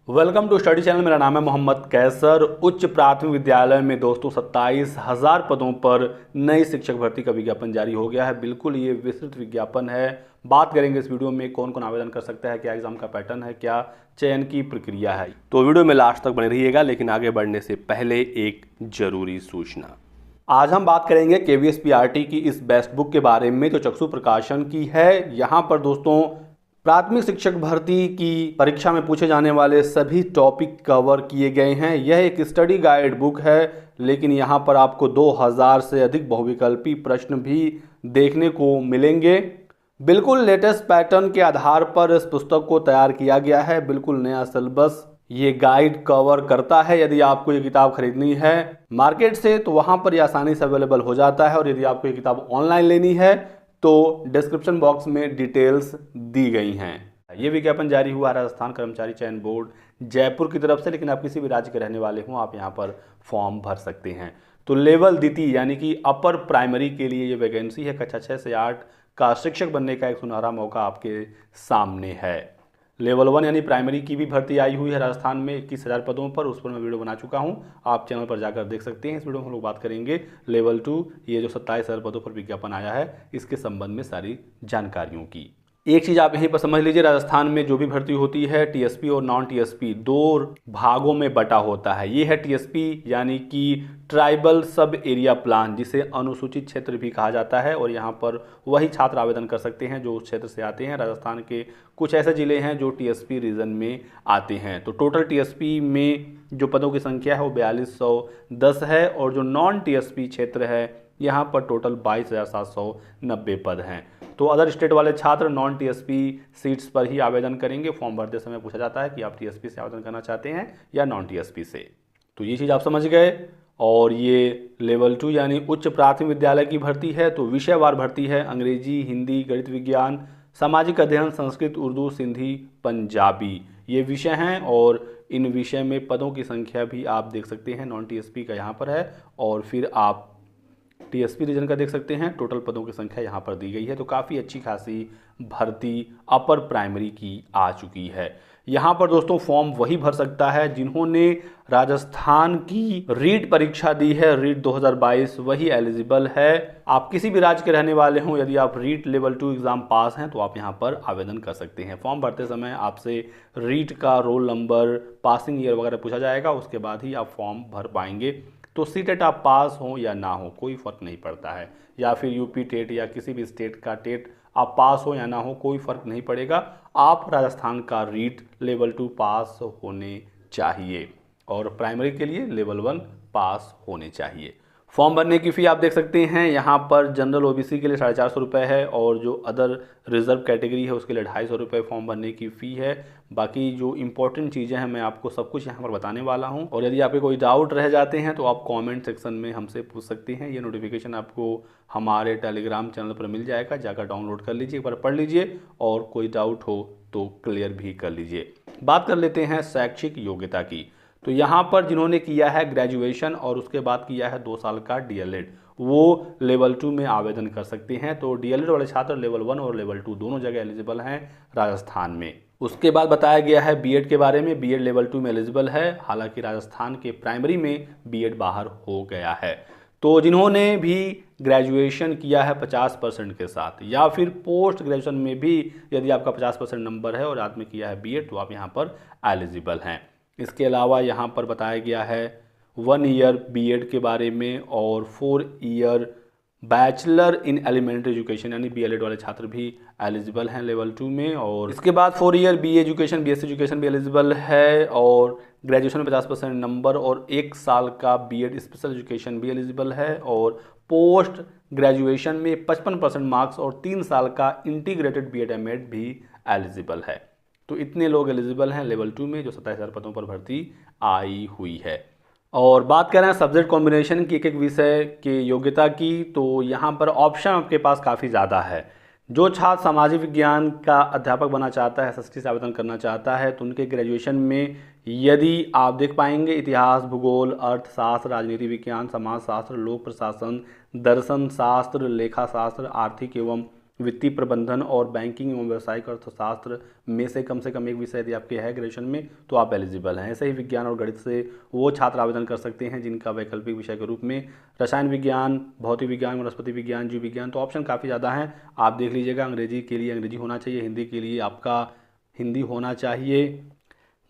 Welcome to study channel. मेरा नाम है मोहम्मद कैसर। उच्च प्राथमिक विद्यालय में दोस्तों 27,000 पदों पर नई शिक्षक भर्ती का विज्ञापन जारी हो गया है। बिल्कुल ये विस्तृत विज्ञापन है। बात करेंगे इस वीडियो में कौन कौन आवेदन कर सकता है, क्या एग्जाम का पैटर्न है, क्या चयन की प्रक्रिया है। तो वीडियो में लास्ट तक बने रहिएगा। लेकिन आगे बढ़ने से पहले एक जरूरी सूचना। आज हम बात करेंगे KVSPRT की इस बेस्ट बुक के बारे में जो चक्षु प्रकाशन की है। यहाँ पर दोस्तों प्राथमिक शिक्षक भर्ती की परीक्षा में पूछे जाने वाले सभी टॉपिक कवर किए गए हैं। यह एक स्टडी गाइड बुक है, लेकिन यहाँ पर आपको 2000 से अधिक बहुविकल्पी प्रश्न भी देखने को मिलेंगे। बिल्कुल लेटेस्ट पैटर्न के आधार पर इस पुस्तक को तैयार किया गया है। बिल्कुल नया सिलेबस ये गाइड कवर करता है। यदि आपको ये किताब खरीदनी है मार्केट से तो वहाँ पर ये आसानी से अवेलेबल हो जाता है, और यदि आपको ये किताब ऑनलाइन लेनी है तो डिस्क्रिप्शन बॉक्स में डिटेल्स दी गई हैं। ये विज्ञापन जारी हुआ राजस्थान कर्मचारी चयन बोर्ड जयपुर की तरफ से, लेकिन आप किसी भी राज्य के रहने वाले हों आप यहाँ पर फॉर्म भर सकते हैं। तो लेवल द्वितीय यानी कि अपर प्राइमरी के लिए ये वैकेंसी है। कक्षा 6 से 8 का शिक्षक बनने का एक सुनहरा मौका आपके सामने है। लेवल 1 यानी प्राइमरी की भी भर्ती आई हुई है राजस्थान में 21,000 पदों पर। उस पर मैं वीडियो बना चुका हूं, आप चैनल पर जाकर देख सकते हैं। इस वीडियो में हम लोग बात करेंगे लेवल 2, ये जो 27,000 पदों पर विज्ञापन आया है इसके संबंध में सारी जानकारियों की। एक चीज़ आप यहीं पर समझ लीजिए, राजस्थान में जो भी भर्ती होती है TSP और नॉन TSP दो भागों में बटा होता है। ये है TSP यानी कि ट्राइबल सब एरिया प्लान, जिसे अनुसूचित क्षेत्र भी कहा जाता है, और यहाँ पर वही छात्र आवेदन कर सकते हैं जो उस क्षेत्र से आते हैं। राजस्थान के कुछ ऐसे ज़िले हैं जो TSP रीजन में आते हैं। तो टोटल TSP में जो पदों की संख्या है वो 4210 है, और जो नॉन TSP क्षेत्र है यहाँ पर टोटल 22,790 पद हैं। तो अदर स्टेट वाले छात्र नॉन TSP सीट्स पर ही आवेदन करेंगे। फॉर्म भरते समय पूछा जाता है कि आप TSP से आवेदन करना चाहते हैं या नॉन TSP से। तो ये चीज़ आप समझ गए। और ये लेवल 2 यानी उच्च प्राथमिक विद्यालय की भर्ती है। तो विषयवार भर्ती है, अंग्रेजी, हिंदी, गणित विज्ञान, सामाजिक अध्ययन, संस्कृत, उर्दू, सिंधी, पंजाबी ये विषय हैं। और इन विषय में पदों की संख्या भी आप देख सकते हैं। नॉन TSP का यहाँ पर है, और फिर आप TSP रीजन का देख सकते हैं। टोटल पदों की संख्या यहाँ पर दी गई है। तो काफ़ी अच्छी खासी भर्ती अपर प्राइमरी की आ चुकी है। यहाँ पर दोस्तों फॉर्म वही भर सकता है जिन्होंने राजस्थान की रीट परीक्षा दी है, रीट 2022, वही एलिजिबल है। आप किसी भी राज्य के रहने वाले हों, यदि आप रीट लेवल 2 एग्जाम पास हैं तो आप यहाँ पर आवेदन कर सकते हैं। फॉर्म भरते समय आपसे रीट का रोल नंबर, पासिंग ईयर वगैरह पूछा जाएगा, उसके बाद ही आप फॉर्म भर पाएंगे। तो सीटेट आप पास हो या ना हो कोई फ़र्क नहीं पड़ता है, या फिर यूपी टेट या किसी भी स्टेट का टेट आप पास हो या ना हो कोई फ़र्क नहीं पड़ेगा। आप राजस्थान का रीट लेवल 2 पास होने चाहिए, और प्राइमरी के लिए लेवल 1 पास होने चाहिए। फॉर्म भरने की फ़ी आप देख सकते हैं। यहाँ पर जनरल OBC के लिए 450 रुपये है, और जो अदर रिजर्व कैटेगरी है उसके लिए 250 रुपये फॉर्म भरने की फ़ी है। बाकी जो इंपॉर्टेंट चीज़ें हैं मैं आपको सब कुछ यहाँ पर बताने वाला हूँ, और यदि आपके कोई डाउट रह जाते हैं तो आप कमेंट सेक्शन में हमसे पूछ सकते हैं। ये नोटिफिकेशन आपको हमारे टेलीग्राम चैनल पर मिल जाएगा, जाकर डाउनलोड कर लीजिए, एक बार पढ़ लीजिए, और कोई डाउट हो तो क्लियर भी कर लीजिए। बात कर लेते हैं शैक्षिक योग्यता की। तो यहाँ पर जिन्होंने किया है ग्रेजुएशन और उसके बाद किया है 2 साल का DLED, वो लेवल 2 में आवेदन कर सकते हैं। तो DLED वाले छात्र लेवल 1 और लेवल 2 दोनों जगह एलिजिबल हैं राजस्थान में। उसके बाद बताया गया है BEd के बारे में। BEd लेवल 2 में एलिजिबल है, हालांकि राजस्थान के प्राइमरी में BEd बाहर हो गया है। तो जिन्होंने भी ग्रेजुएशन किया है 50% के साथ, या फिर पोस्ट ग्रेजुएशन में भी यदि आपका 50% नंबर है और आपने किया है BEd, तो आप यहाँ पर एलिजिबल हैं। इसके अलावा यहाँ पर बताया गया है 1 ईयर BEd के बारे में, और 4 year bachelor in elementary education यानी BLED वाले छात्र भी एलिजिबल हैं लेवल 2 में। और इसके बाद 4 year BA education, BSc education भी एलिजिबल है, और ग्रेजुएशन में 50% नंबर और 1 साल का BEd स्पेशल एजुकेशन भी एलिजिबल है, और पोस्ट ग्रेजुएशन में 55% मार्क्स और 3 साल का इंटीग्रेटेड BEd MAd भी एलिजिबल है। तो इतने लोग एलिजिबल हैं लेवल 2 में जो 27,000 पदों पर भर्ती आई हुई है। और बात करें सब्जेक्ट कॉम्बिनेशन की, एक एक विषय के योग्यता की, तो यहाँ पर ऑप्शन आपके पास काफ़ी ज़्यादा है। जो छात्र सामाजिक विज्ञान का अध्यापक बनना चाहता है, SST से आवेदन करना चाहता है, तो उनके ग्रेजुएशन में यदि आप देख पाएंगे इतिहास, भूगोल, अर्थशास्त्र, राजनीति विज्ञान, समाजशास्त्र, लोक प्रशासन, दर्शन शास्त्र, लेखा शास्त्र, आर्थिक एवं वित्तीय प्रबंधन और बैंकिंग एवं व्यावसायिक अर्थशास्त्र में से कम एक विषय यदि आपके है ग्रेजुएशन में तो आप एलिजिबल हैं। ऐसे ही विज्ञान और गणित से वो छात्र आवेदन कर सकते हैं जिनका वैकल्पिक विषय के रूप में रसायन विज्ञान, भौतिक विज्ञान, वनस्पति विज्ञान, जीव विज्ञान, तो ऑप्शन काफ़ी ज़्यादा हैं। आप देख लीजिएगा, अंग्रेजी के लिए अंग्रेजी होना चाहिए, हिंदी के लिए आपका हिंदी होना चाहिए।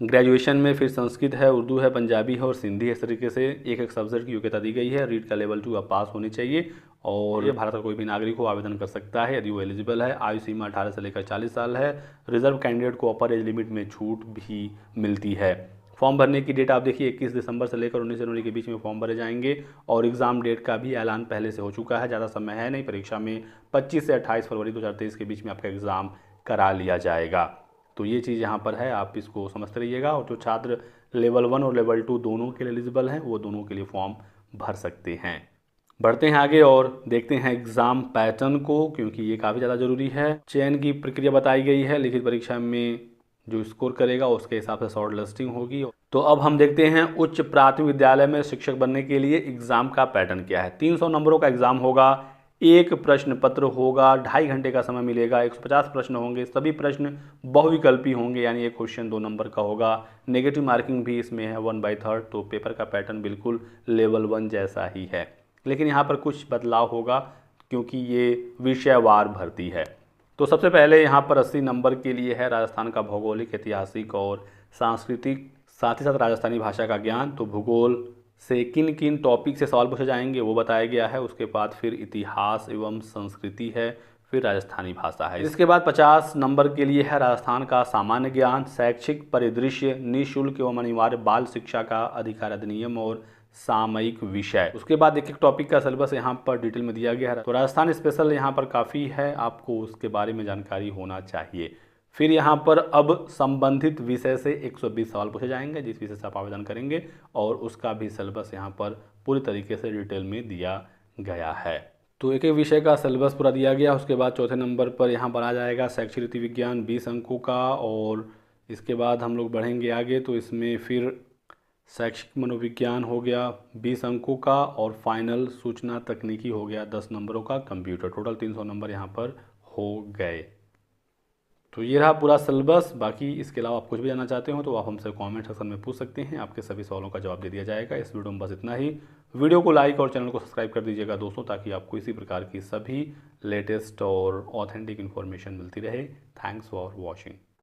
ग्रेजुएशन में फिर संस्कृत है, उर्दू है, पंजाबी है और सिंधी है। इस तरीके से एक एक सब्जेक्ट की योग्यता दी गई है। रीड का लेवल 2 आप पास होनी चाहिए और ये भारत का कोई भी नागरिक हो आवेदन कर सकता है यदि वो एलिजिबल है। आयु सीमा 18 से लेकर 40 साल है। रिजर्व कैंडिडेट को अपर एज लिमिट में छूट भी मिलती है। फॉर्म भरने की डेट आप देखिए 21 दिसंबर से लेकर 19 जनवरी के बीच में फॉर्म भरे जाएंगे और एग्ज़ाम डेट का भी ऐलान पहले से हो चुका है, ज़्यादा समय है नहीं। परीक्षा में 25 से 28 फरवरी 2023 के बीच में आपका एग्ज़ाम करा लिया जाएगा। तो ये चीज़ यहाँ पर है, आप इसको समझते रहिएगा। और जो छात्र लेवल 1 और लेवल 2 दोनों के लिए एलिजिबल हैं वो दोनों के लिए फॉर्म भर सकते हैं। बढ़ते हैं आगे और देखते हैं एग्ज़ाम पैटर्न को, क्योंकि ये काफ़ी ज़्यादा ज़रूरी है। चयन की प्रक्रिया बताई गई है, लिखित परीक्षा में जो स्कोर करेगा उसके हिसाब से शॉर्ट लिस्टिंग होगी। तो अब हम देखते हैं उच्च प्राथमिक विद्यालय में शिक्षक बनने के लिए एग्ज़ाम का पैटर्न क्या है। 300 नंबरों का एग्ज़ाम होगा, एक प्रश्न पत्र होगा, 2.5 घंटे का समय मिलेगा, 150 प्रश्न होंगे, सभी प्रश्न बहुविकल्पी होंगे, यानी एक क्वेश्चन 2 नंबर का होगा। नेगेटिव मार्किंग भी इसमें है 1/3। तो पेपर का पैटर्न बिल्कुल लेवल 1 जैसा ही है, लेकिन यहाँ पर कुछ बदलाव होगा क्योंकि ये विषयवार भर्ती है। तो सबसे पहले यहाँ पर 80 नंबर के लिए है राजस्थान का भौगोलिक, ऐतिहासिक और सांस्कृतिक, साथ ही साथ राजस्थानी भाषा का ज्ञान। तो भूगोल से किन किन टॉपिक से सवाल पूछे जाएंगे वो बताया गया है। उसके बाद फिर इतिहास एवं संस्कृति है, फिर राजस्थानी भाषा है। इसके बाद 50 नंबर के लिए है राजस्थान का सामान्य ज्ञान, शैक्षिक परिदृश्य, निःशुल्क एवं अनिवार्य बाल शिक्षा का अधिकार अधिनियम और सामयिक विषय। उसके बाद एक एक टॉपिक का सिलेबस यहाँ पर डिटेल में दिया गया है। तो राजस्थान स्पेशल यहाँ पर काफ़ी है, आपको उसके बारे में जानकारी होना चाहिए। फिर यहाँ पर अब संबंधित विषय से 120 सवाल पूछे जाएंगे जिस विषय से आप आवेदन करेंगे, और उसका भी सिलेबस यहाँ पर पूरी तरीके से डिटेल में दिया गया है। तो एक एक विषय का सिलेबस पूरा दिया गया। उसके बाद चौथे नंबर पर यहाँ पर आ जाएगा शैक्षिक रीति विज्ञान 20 अंकों का, और इसके बाद हम लोग बढ़ेंगे आगे तो इसमें फिर शैक्षिक मनोविज्ञान हो गया 20 अंकों का, और फाइनल सूचना तकनीकी हो गया 10 नंबरों का, कंप्यूटर। टोटल 300 नंबर यहाँ पर हो गए। तो ये रहा पूरा सिलेबस। बाकी इसके अलावा आप कुछ भी जानना चाहते हो तो आप हमसे कमेंट सेक्शन में पूछ सकते हैं, आपके सभी सवालों का जवाब दे दिया जाएगा। इस वीडियो में बस इतना ही। वीडियो को लाइक और चैनल को सब्सक्राइब कर दीजिएगा दोस्तों, ताकि आपको इसी प्रकार की सभी लेटेस्ट और ऑथेंटिक इन्फॉर्मेशन मिलती रहे। Thanks for watching.